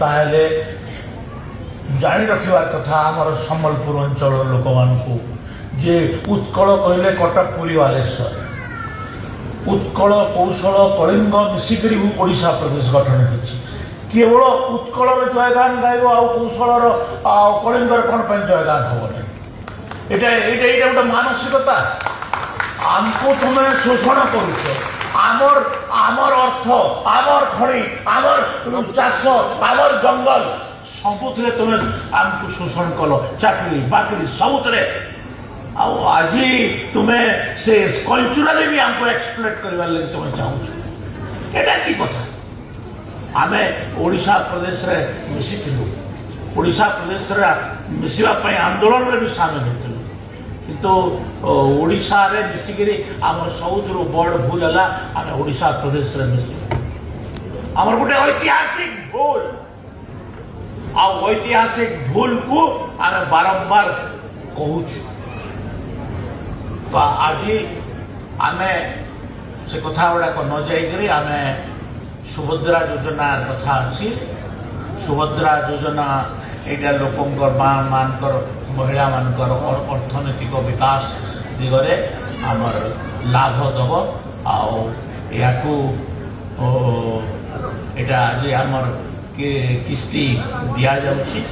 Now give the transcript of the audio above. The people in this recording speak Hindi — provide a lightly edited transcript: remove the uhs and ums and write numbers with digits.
ताहले जानी रखा कथा आमर सम्बलपुर अंचल लोक मानू जे उत्कल कहले कटक पुरी बालेश्वर उत्कल कौशल कलिंग मिसिक ओडिशा प्रदेश गठन होती केवल उत्कल जयगान गायब आौशल कलिंगर कौन जयगान हम ये गोटे मानसिकता आमको तुम्हें शोषण करमर आमर अर्थ आमर खଣି आमर चाष आमर जंगल सबुथे तुम्हें आमको शोषण कल चाकरी बाकरी सबुथे आज तुम्हें से कल्चराली भी आमको एक्सप्लोट करने लगे तुम्हें चाहूँ एटा की कथा आमे ओडिशा प्रदेश रे मिसिथिलु ओडिशा प्रदेश रे मिसिबा आंदोलन में भी सामिल होते किंतु ओडिशा रे मिसिकी आम सबुठु बड़ भूल है आम ओडिशा प्रदेश रे मिस आम गोटे ऐतिहासिक भूल ऐतिहासिक भूल को आम बारंबार कहूँ तो आज आम से कथा गुड़ाक न जाइए आम सुभद्रा योजना कथा अच्छी सुभद्रा योजना यहाँ लोक मानकर महिला मानकर अर्थनैतिक विकास दिगरे आमर लाभ दब आमर किस्ती दि जाऊँगी।